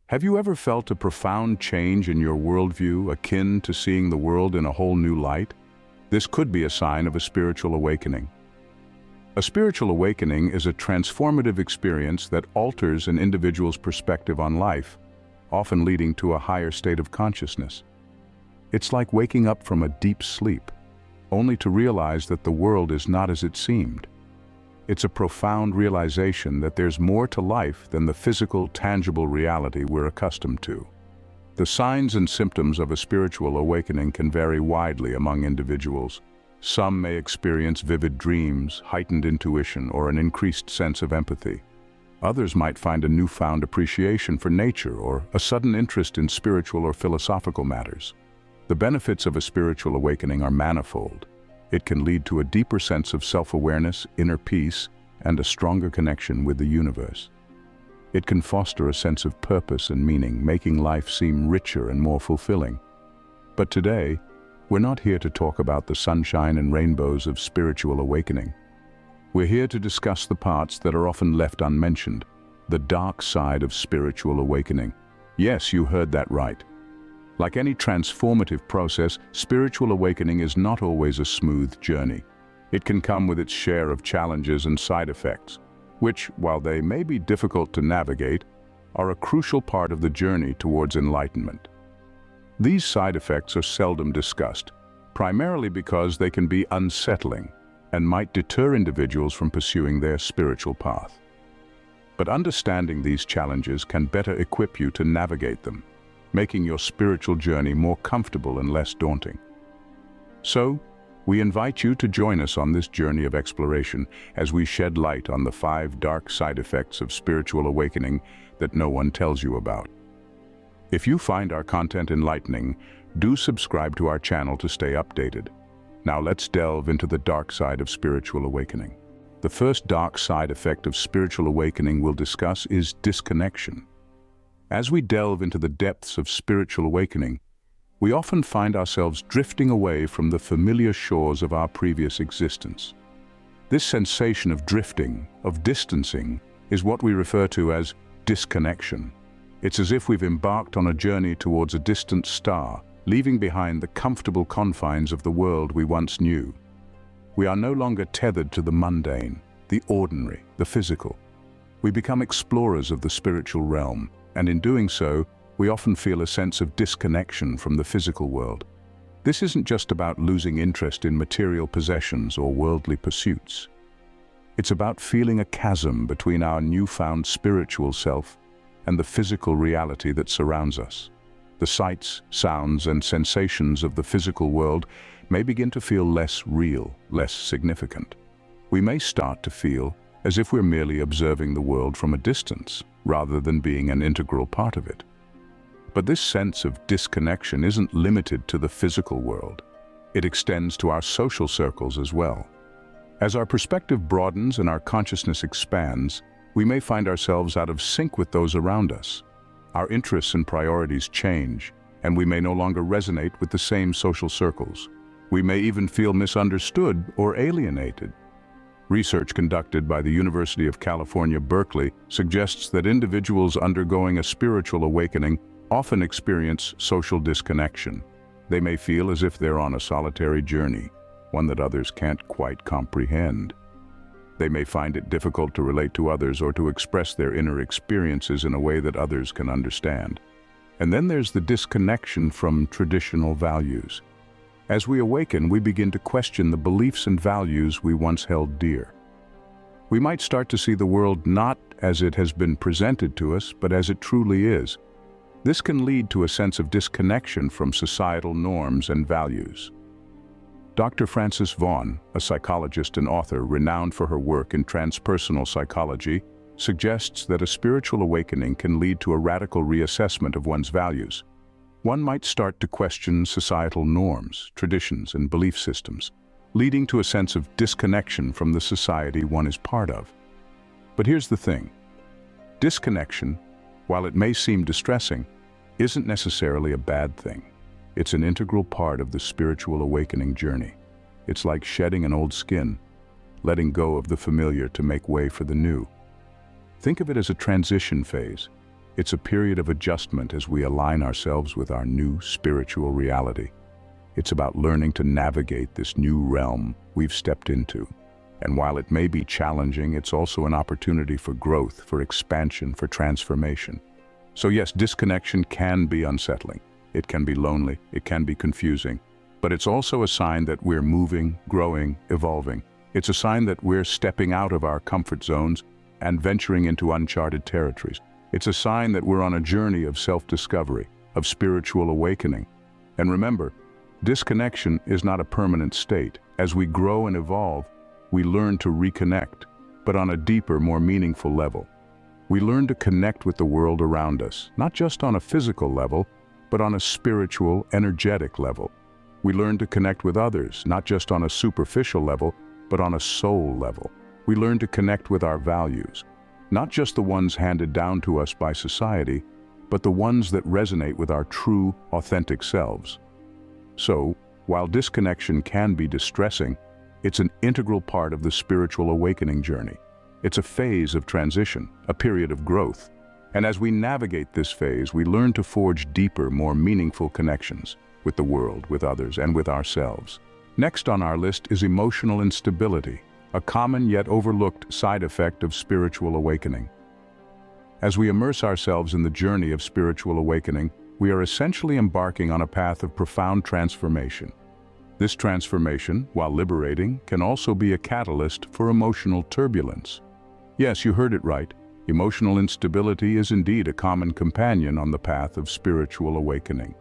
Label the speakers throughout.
Speaker 1: Have you ever felt a profound change in your worldview, akin to seeing the world in a whole new light? This could be a sign of a spiritual awakening. A spiritual awakening is a transformative experience that alters an individual's perspective on life, often leading to a higher state of consciousness. It's like waking up from a deep sleep, only to realize that the world is not as it seemed. It's a profound realization that there's more to life than the physical, tangible reality we're accustomed to. The signs and symptoms of a spiritual awakening can vary widely among individuals. Some may experience vivid dreams, heightened intuition, or an increased sense of empathy. Others might find a newfound appreciation for nature or a sudden interest in spiritual or philosophical matters. The benefits of a spiritual awakening are manifold. It can lead to a deeper sense of self-awareness, inner peace, and a stronger connection with the universe. It can foster a sense of purpose and meaning, making life seem richer and more fulfilling. But today, we're not here to talk about the sunshine and rainbows of spiritual awakening. We're here to discuss the parts that are often left unmentioned, the dark side of spiritual awakening. Yes, you heard that right. Like any transformative process, spiritual awakening is not always a smooth journey. It can come with its share of challenges and side effects, which, while they may be difficult to navigate, are a crucial part of the journey towards enlightenment. These side effects are seldom discussed, primarily because they can be unsettling and might deter individuals from pursuing their spiritual path. But understanding these challenges can better equip you to navigate them, making your spiritual journey more comfortable and less daunting. So, we invite you to join us on this journey of exploration as we shed light on the 5 dark side effects of spiritual awakening that no one tells you about. If you find our content enlightening, do subscribe to our channel to stay updated. Now let's delve into the dark side of spiritual awakening. The first dark side effect of spiritual awakening we'll discuss is disconnection. As we delve into the depths of spiritual awakening, we often find ourselves drifting away from the familiar shores of our previous existence. This sensation of drifting, of distancing, is what we refer to as disconnection. It's as if we've embarked on a journey towards a distant star, leaving behind the comfortable confines of the world we once knew. We are no longer tethered to the mundane, the ordinary, the physical. We become explorers of the spiritual realm, and in doing so, we often feel a sense of disconnection from the physical world. This isn't just about losing interest in material possessions or worldly pursuits. It's about feeling a chasm between our newfound spiritual self and the physical reality that surrounds us. The sights, sounds, and sensations of the physical world may begin to feel less real, less significant. We may start to feel as if we're merely observing the world from a distance, rather than being an integral part of it. But this sense of disconnection isn't limited to the physical world. It extends to our social circles as well. As our perspective broadens and our consciousness expands, we may find ourselves out of sync with those around us. Our interests and priorities change, and we may no longer resonate with the same social circles. We may even feel misunderstood or alienated. Research conducted by the University of California, Berkeley suggests that individuals undergoing a spiritual awakening often experience social disconnection. They may feel as if they're on a solitary journey, one that others can't quite comprehend. They may find it difficult to relate to others or to express their inner experiences in a way that others can understand. And then there's the disconnection from traditional values. As we awaken, we begin to question the beliefs and values we once held dear. We might start to see the world not as it has been presented to us, but as it truly is. This can lead to a sense of disconnection from societal norms and values. Dr. Frances Vaughan, a psychologist and author renowned for her work in transpersonal psychology, suggests that a spiritual awakening can lead to a radical reassessment of one's values. One might start to question societal norms, traditions, and belief systems, leading to a sense of disconnection from the society one is part of. But here's the thing. Disconnection, while it may seem distressing, isn't necessarily a bad thing. It's an integral part of the spiritual awakening journey. It's like shedding an old skin, letting go of the familiar to make way for the new. Think of it as a transition phase, It's a period of adjustment as we align ourselves with our new spiritual reality. It's about learning to navigate this new realm we've stepped into. And while it may be challenging, it's also an opportunity for growth, for expansion, for transformation. So yes, disconnection can be unsettling. It can be lonely, it can be confusing, but it's also a sign that we're moving, growing, evolving. It's a sign that we're stepping out of our comfort zones and venturing into uncharted territories. It's a sign that we're on a journey of self-discovery, of spiritual awakening. And remember, disconnection is not a permanent state. As we grow and evolve, we learn to reconnect, but on a deeper, more meaningful level. We learn to connect with the world around us, not just on a physical level, but on a spiritual, energetic level. We learn to connect with others, not just on a superficial level, but on a soul level. We learn to connect with our values, not just the ones handed down to us by society, but the ones that resonate with our true, authentic selves. So, while disconnection can be distressing, it's an integral part of the spiritual awakening journey. It's a phase of transition, a period of growth. And as we navigate this phase, we learn to forge deeper, more meaningful connections with the world, with others, and with ourselves. Next on our list is emotional instability, a common yet overlooked side effect of spiritual awakening. As we immerse ourselves in the journey of spiritual awakening, we are essentially embarking on a path of profound transformation. This transformation, while liberating, can also be a catalyst for emotional turbulence. Yes, you heard it right. Emotional instability is indeed a common companion on the path of spiritual awakening.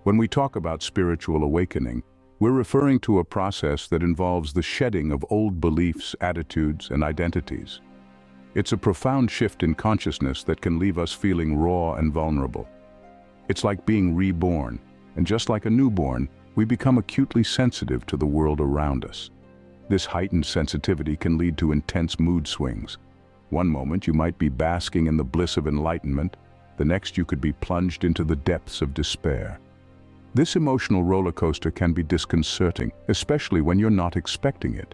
Speaker 1: When we talk about spiritual awakening, we're referring to a process that involves the shedding of old beliefs, attitudes, and identities. It's a profound shift in consciousness that can leave us feeling raw and vulnerable. It's like being reborn, and just like a newborn, we become acutely sensitive to the world around us. This heightened sensitivity can lead to intense mood swings. One moment you might be basking in the bliss of enlightenment, the next you could be plunged into the depths of despair. This emotional roller coaster can be disconcerting, especially when you're not expecting it.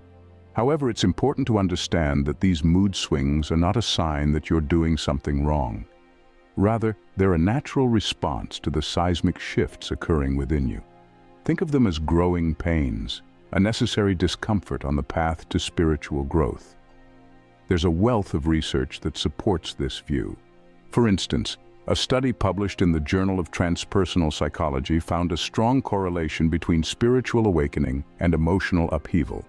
Speaker 1: However, it's important to understand that these mood swings are not a sign that you're doing something wrong. Rather, they're a natural response to the seismic shifts occurring within you. Think of them as growing pains, a necessary discomfort on the path to spiritual growth. There's a wealth of research that supports this view. For instance, a study published in the Journal of Transpersonal Psychology found a strong correlation between spiritual awakening and emotional upheaval.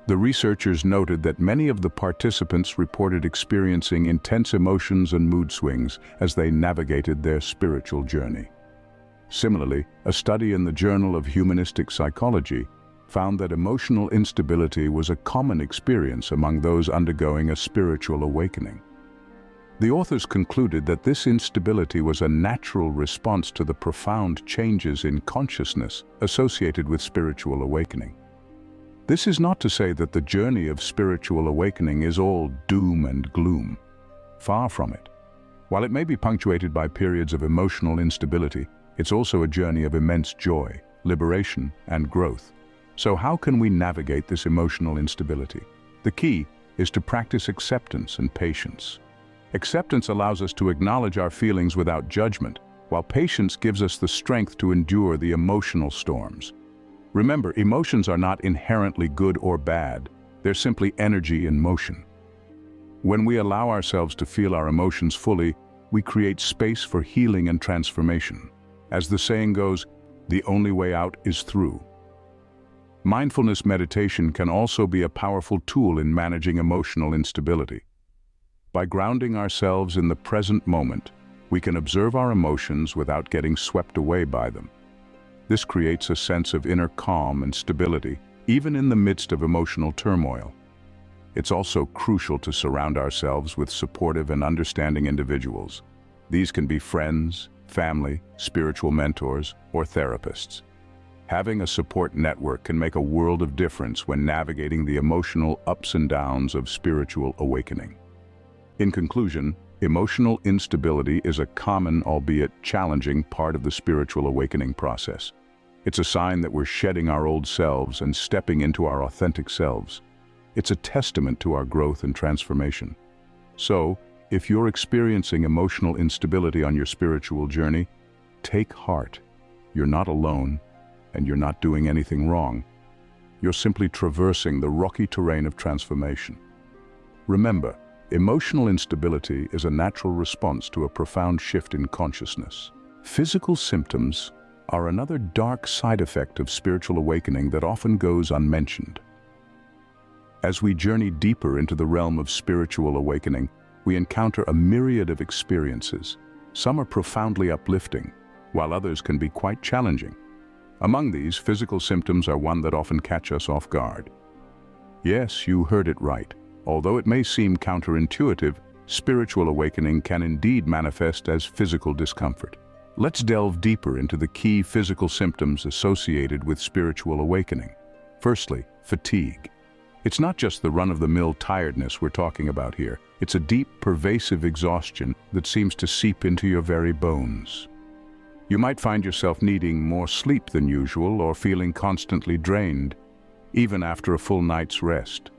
Speaker 1: The researchers noted that many of the participants reported experiencing intense emotions and mood swings as they navigated their spiritual journey. Similarly, a study in the Journal of Humanistic Psychology found that emotional instability was a common experience among those undergoing a spiritual awakening. The authors concluded that this instability was a natural response to the profound changes in consciousness associated with spiritual awakening. This is not to say that the journey of spiritual awakening is all doom and gloom. Far from it. While it may be punctuated by periods of emotional instability, it's also a journey of immense joy, liberation, and growth. So how can we navigate this emotional instability? The key is to practice acceptance and patience. Acceptance allows us to acknowledge our feelings without judgment, while patience gives us the strength to endure the emotional storms. Remember, emotions are not inherently good or bad. They're simply energy in motion. When we allow ourselves to feel our emotions fully, we create space for healing and transformation. As the saying goes, the only way out is through. Mindfulness meditation can also be a powerful tool in managing emotional instability. By grounding ourselves in the present moment, we can observe our emotions without getting swept away by them. This creates a sense of inner calm and stability, even in the midst of emotional turmoil. It's also crucial to surround ourselves with supportive and understanding individuals. These can be friends, family, spiritual mentors, or therapists. Having a support network can make a world of difference when navigating the emotional ups and downs of spiritual awakening. In conclusion, emotional instability is a common, albeit challenging, part of the spiritual awakening process. It's a sign that we're shedding our old selves and stepping into our authentic selves. It's a testament to our growth and transformation. So, If you're experiencing emotional instability on your spiritual journey, take heart. You're not alone, and you're not doing anything wrong. You're simply traversing the rocky terrain of transformation. Remember, emotional instability is a natural response to a profound shift in consciousness. Physical symptoms are another dark side effect of spiritual awakening that often goes unmentioned. As we journey deeper into the realm of spiritual awakening, we encounter a myriad of experiences. Some are profoundly uplifting, while others can be quite challenging. Among these, physical symptoms are one that often catch us off guard. Yes, you heard it right. Although it may seem counterintuitive, spiritual awakening can indeed manifest as physical discomfort. Let's delve deeper into the key physical symptoms associated with spiritual awakening. Firstly, fatigue. It's not just the run-of-the-mill tiredness we're talking about here. It's a deep, pervasive exhaustion that seems to seep into your very bones. You might find yourself needing more sleep than usual or feeling constantly drained, even after a full night's rest.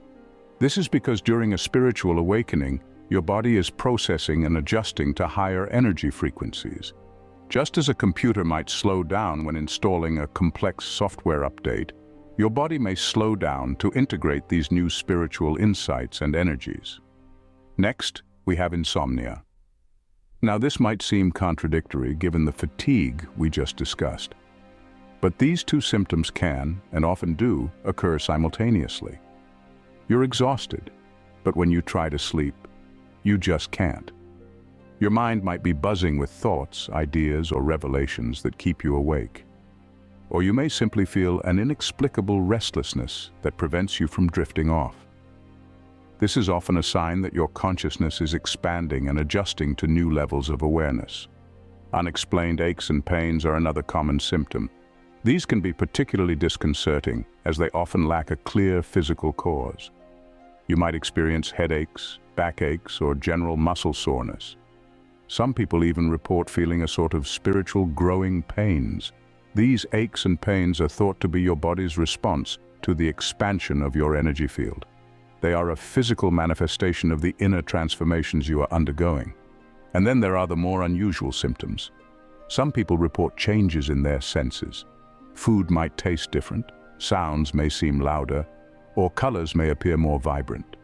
Speaker 1: This is because during a spiritual awakening, your body is processing and adjusting to higher energy frequencies. Just as a computer might slow down when installing a complex software update, your body may slow down to integrate these new spiritual insights and energies. Next, we have insomnia. Now, this might seem contradictory given the fatigue we just discussed, but these two symptoms can, and often do, occur simultaneously. You're exhausted, but when you try to sleep, you just can't. Your mind might be buzzing with thoughts, ideas, or revelations that keep you awake. Or you may simply feel an inexplicable restlessness that prevents you from drifting off. This is often a sign that your consciousness is expanding and adjusting to new levels of awareness. Unexplained aches and pains are another common symptom. These can be particularly disconcerting, as they often lack a clear physical cause. You might experience headaches, backaches, or general muscle soreness. Some people even report feeling a sort of spiritual growing pains. These aches and pains are thought to be your body's response to the expansion of your energy field. They are a physical manifestation of the inner transformations you are undergoing. And then there are the more unusual symptoms. Some people report changes in their senses. Food might taste different, sounds may seem louder, or colors may appear more vibrant.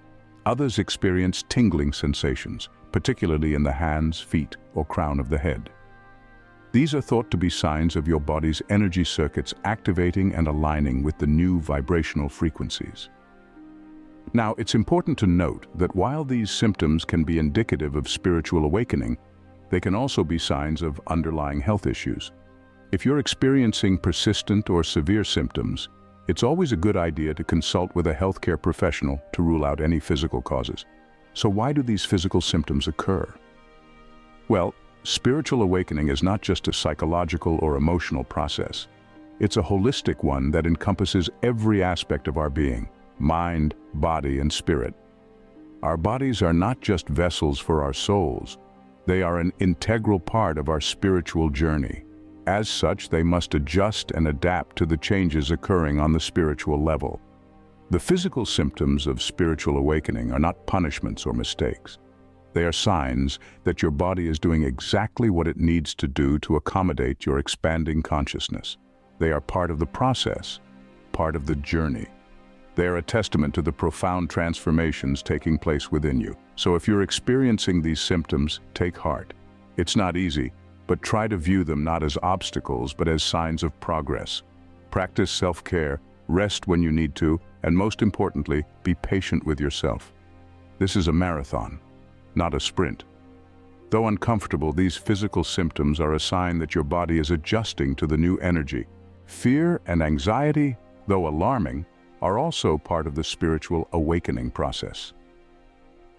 Speaker 1: Others experience tingling sensations, particularly in the hands, feet, or crown of the head. These are thought to be signs of your body's energy circuits activating and aligning with the new vibrational frequencies. Now, it's important to note that while these symptoms can be indicative of spiritual awakening, they can also be signs of underlying health issues. If you're experiencing persistent or severe symptoms, it's always a good idea to consult with a healthcare professional to rule out any physical causes. So why do these physical symptoms occur? Well, spiritual awakening is not just a psychological or emotional process. It's a holistic one that encompasses every aspect of our being: mind, body, and spirit. Our bodies are not just vessels for our souls. They are an integral part of our spiritual journey. As such, they must adjust and adapt to the changes occurring on the spiritual level. The physical symptoms of spiritual awakening are not punishments or mistakes. They are signs that your body is doing exactly what it needs to do to accommodate your expanding consciousness. They are part of the process, part of the journey. They are a testament to the profound transformations taking place within you. So if you're experiencing these symptoms, take heart. It's not easy, but try to view them not as obstacles, but as signs of progress. Practice self-care, rest when you need to, and most importantly, be patient with yourself. This is a marathon, not a sprint. Though uncomfortable, these physical symptoms are a sign that your body is adjusting to the new energy. Fear and anxiety, though alarming, are also part of the spiritual awakening process.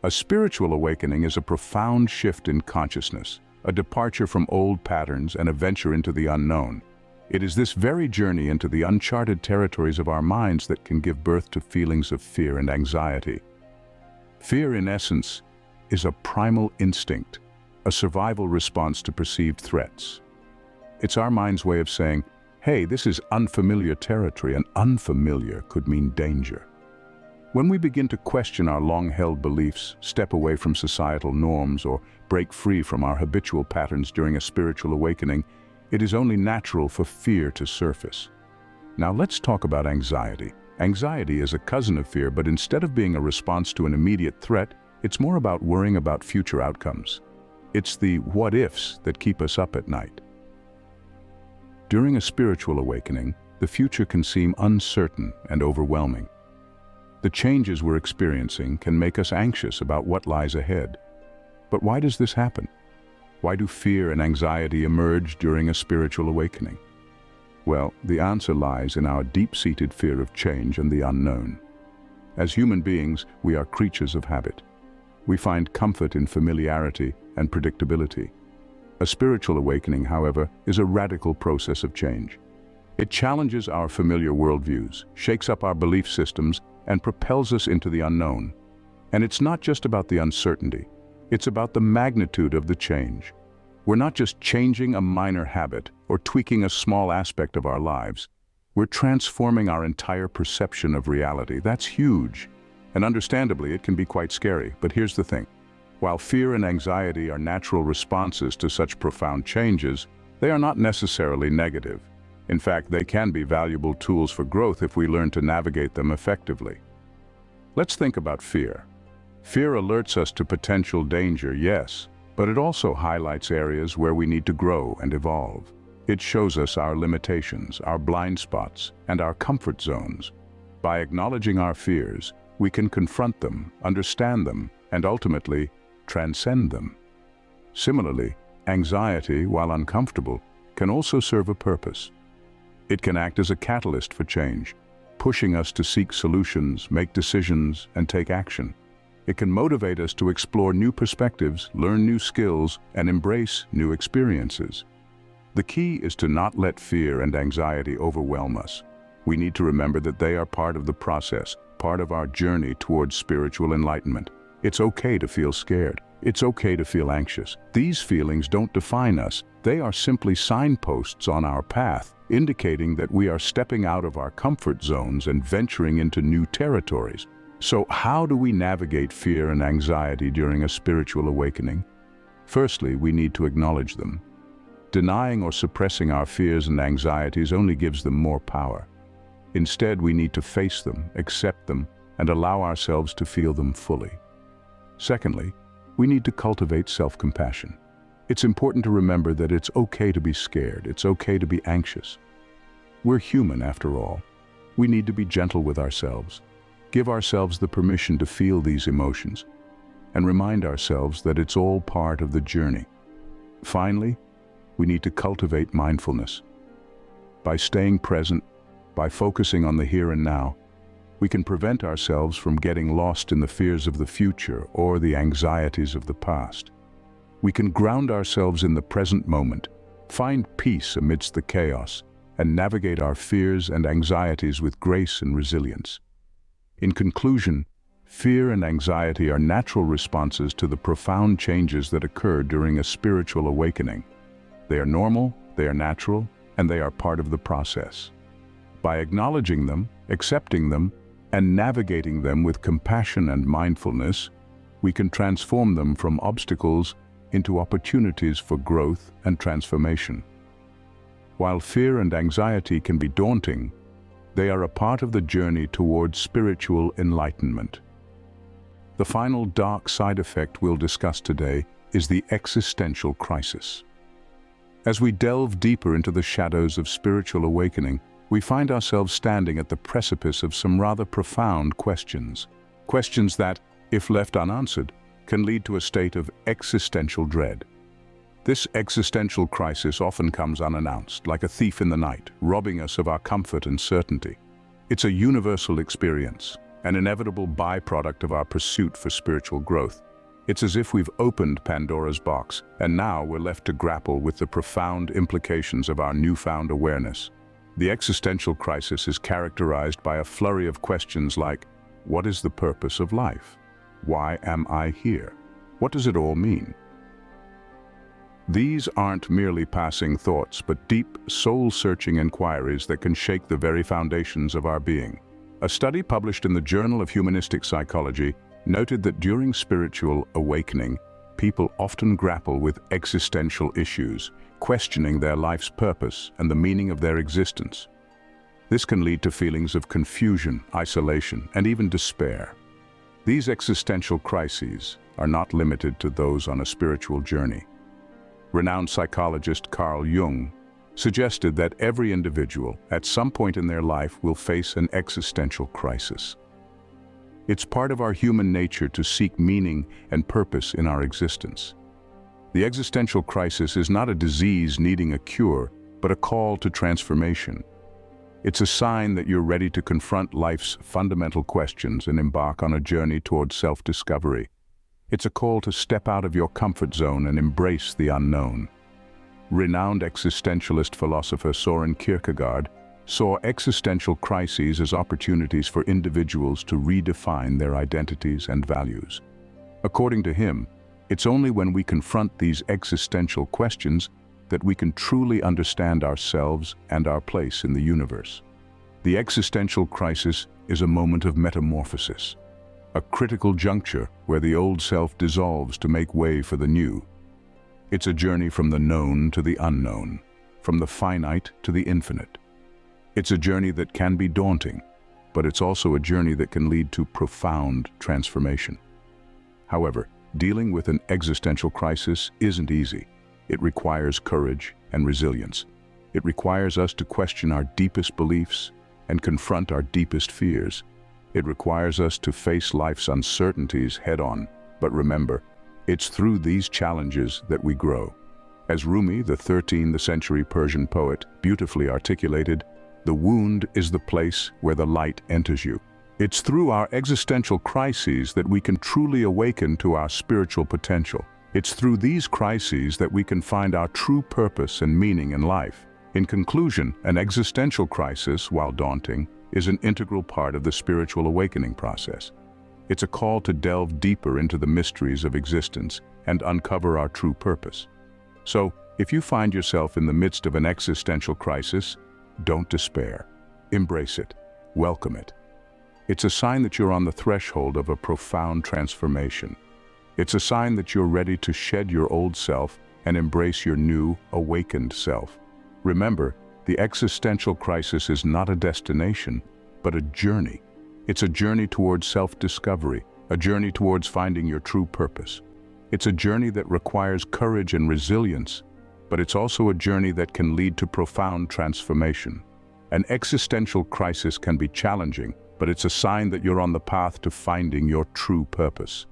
Speaker 1: A spiritual awakening is a profound shift in consciousness, a departure from old patterns and a venture into the unknown. It is this very journey into the uncharted territories of our minds that can give birth to feelings of fear and anxiety. Fear, in essence, is a primal instinct, a survival response to perceived threats. It's our mind's way of saying, hey, this is unfamiliar territory, and unfamiliar could mean danger. When we begin to question our long-held beliefs, step away from societal norms, or break free from our habitual patterns during a spiritual awakening, it is only natural for fear to surface. Now let's talk about anxiety. Anxiety is a cousin of fear, but instead of being a response to an immediate threat, it's more about worrying about future outcomes. It's the what-ifs that keep us up at night. During a spiritual awakening, the future can seem uncertain and overwhelming. The changes we're experiencing can make us anxious about what lies ahead. But why does this happen? Why do fear and anxiety emerge during a spiritual awakening? Well, the answer lies in our deep-seated fear of change and the unknown. As human beings, we are creatures of habit. We find comfort in familiarity and predictability. A spiritual awakening, however, is a radical process of change. It challenges our familiar worldviews, shakes up our belief systems, and propels us into the unknown. And it's not just about the uncertainty, it's about the magnitude of the change. We're not just changing a minor habit or tweaking a small aspect of our lives. We're transforming our entire perception of reality. That's huge. And understandably, it can be quite scary. But here's the thing. While fear and anxiety are natural responses to such profound changes, they are not necessarily negative. In fact, they can be valuable tools for growth if we learn to navigate them effectively. Let's think about fear. Fear alerts us to potential danger, yes, but it also highlights areas where we need to grow and evolve. It shows us our limitations, our blind spots, and our comfort zones. By acknowledging our fears, we can confront them, understand them, and ultimately transcend them. Similarly, anxiety, while uncomfortable, can also serve a purpose. It can act as a catalyst for change, pushing us to seek solutions, make decisions, and take action. It can motivate us to explore new perspectives, learn new skills, and embrace new experiences. The key is to not let fear and anxiety overwhelm us. We need to remember that they are part of the process, part of our journey towards spiritual enlightenment. It's okay to feel scared. It's okay to feel anxious. These feelings don't define us. They are simply signposts on our path, indicating that we are stepping out of our comfort zones and venturing into new territories. So how do we navigate fear and anxiety during a spiritual awakening? Firstly, we need to acknowledge them. Denying or suppressing our fears and anxieties only gives them more power. Instead, we need to face them, accept them, and allow ourselves to feel them fully. Secondly, we need to cultivate self-compassion. It's important to remember that it's okay to be scared, it's okay to be anxious. We're human after all. We need to be gentle with ourselves, give ourselves the permission to feel these emotions, and remind ourselves that it's all part of the journey. Finally, we need to cultivate mindfulness. By staying present, by focusing on the here and now, we can prevent ourselves from getting lost in the fears of the future or the anxieties of the past. We can ground ourselves in the present moment, find peace amidst the chaos, and navigate our fears and anxieties with grace and resilience. In conclusion, fear and anxiety are natural responses to the profound changes that occur during a spiritual awakening. They are normal, they are natural, and they are part of the process. By acknowledging them, accepting them, and navigating them with compassion and mindfulness, we can transform them from obstacles into opportunities for growth and transformation. While fear and anxiety can be daunting, they are a part of the journey towards spiritual enlightenment. The final dark side effect we'll discuss today is the existential crisis. As we delve deeper into the shadows of spiritual awakening, we find ourselves standing at the precipice of some rather profound questions. Questions that, if left unanswered, can lead to a state of existential dread. This existential crisis often comes unannounced, like a thief in the night, robbing us of our comfort and certainty. It's a universal experience, an inevitable byproduct of our pursuit for spiritual growth. It's as if we've opened Pandora's box, and now we're left to grapple with the profound implications of our newfound awareness. The existential crisis is characterized by a flurry of questions like, what is the purpose of life? Why am I here? What does it all mean? These aren't merely passing thoughts, but deep, soul-searching inquiries that can shake the very foundations of our being. A study published in the Journal of Humanistic Psychology noted that during spiritual awakening, people often grapple with existential issues, questioning their life's purpose and the meaning of their existence. This can lead to feelings of confusion, isolation, and even despair. These existential crises are not limited to those on a spiritual journey. Renowned psychologist Carl Jung suggested that every individual, at some point in their life, will face an existential crisis. It's part of our human nature to seek meaning and purpose in our existence. The existential crisis is not a disease needing a cure, but a call to transformation. It's a sign that you're ready to confront life's fundamental questions and embark on a journey towards self-discovery. It's a call to step out of your comfort zone and embrace the unknown. Renowned existentialist philosopher Søren Kierkegaard saw existential crises as opportunities for individuals to redefine their identities and values. According to him, it's only when we confront these existential questions that we can truly understand ourselves and our place in the universe. The existential crisis is a moment of metamorphosis, a critical juncture where the old self dissolves to make way for the new. It's a journey from the known to the unknown, from the finite to the infinite. It's a journey that can be daunting, but it's also a journey that can lead to profound transformation. However, dealing with an existential crisis isn't easy. It requires courage and resilience. It requires us to question our deepest beliefs and confront our deepest fears. It requires us to face life's uncertainties head-on. But remember, it's through these challenges that we grow. As Rumi, the 13th century Persian poet, beautifully articulated, "The wound is the place where the light enters you." It's through our existential crises that we can truly awaken to our spiritual potential. It's through these crises that we can find our true purpose and meaning in life. In conclusion, an existential crisis, while daunting, is an integral part of the spiritual awakening process. It's a call to delve deeper into the mysteries of existence and uncover our true purpose. So, if you find yourself in the midst of an existential crisis, don't despair. Embrace it. Welcome it. It's a sign that you're on the threshold of a profound transformation. It's a sign that you're ready to shed your old self and embrace your new, awakened self. Remember, the existential crisis is not a destination, but a journey. It's a journey towards self-discovery, a journey towards finding your true purpose. It's a journey that requires courage and resilience, but it's also a journey that can lead to profound transformation. An existential crisis can be challenging, but it's a sign that you're on the path to finding your true purpose.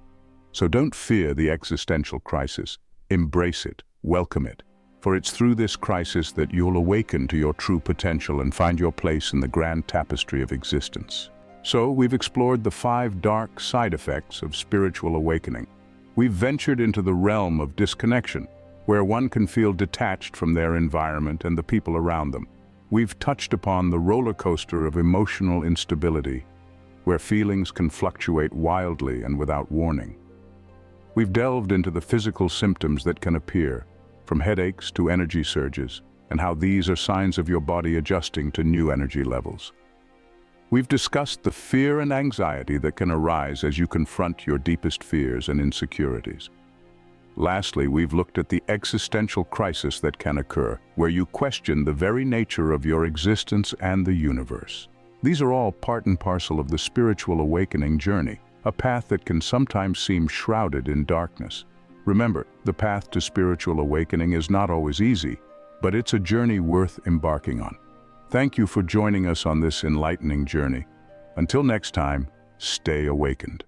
Speaker 1: So don't fear the existential crisis. Embrace it, welcome it, for it's through this crisis that you'll awaken to your true potential and find your place in the grand tapestry of existence. So, we've explored the 5 dark side effects of spiritual awakening. We've ventured into the realm of disconnection, where one can feel detached from their environment and the people around them. We've touched upon the roller coaster of emotional instability, where feelings can fluctuate wildly and without warning. We've delved into the physical symptoms that can appear, from headaches to energy surges, and how these are signs of your body adjusting to new energy levels. We've discussed the fear and anxiety that can arise as you confront your deepest fears and insecurities. Lastly, we've looked at the existential crisis that can occur, where you question the very nature of your existence and the universe. These are all part and parcel of the spiritual awakening journey, a path that can sometimes seem shrouded in darkness. Remember, the path to spiritual awakening is not always easy, but it's a journey worth embarking on. Thank you for joining us on this enlightening journey. Until next time, stay awakened.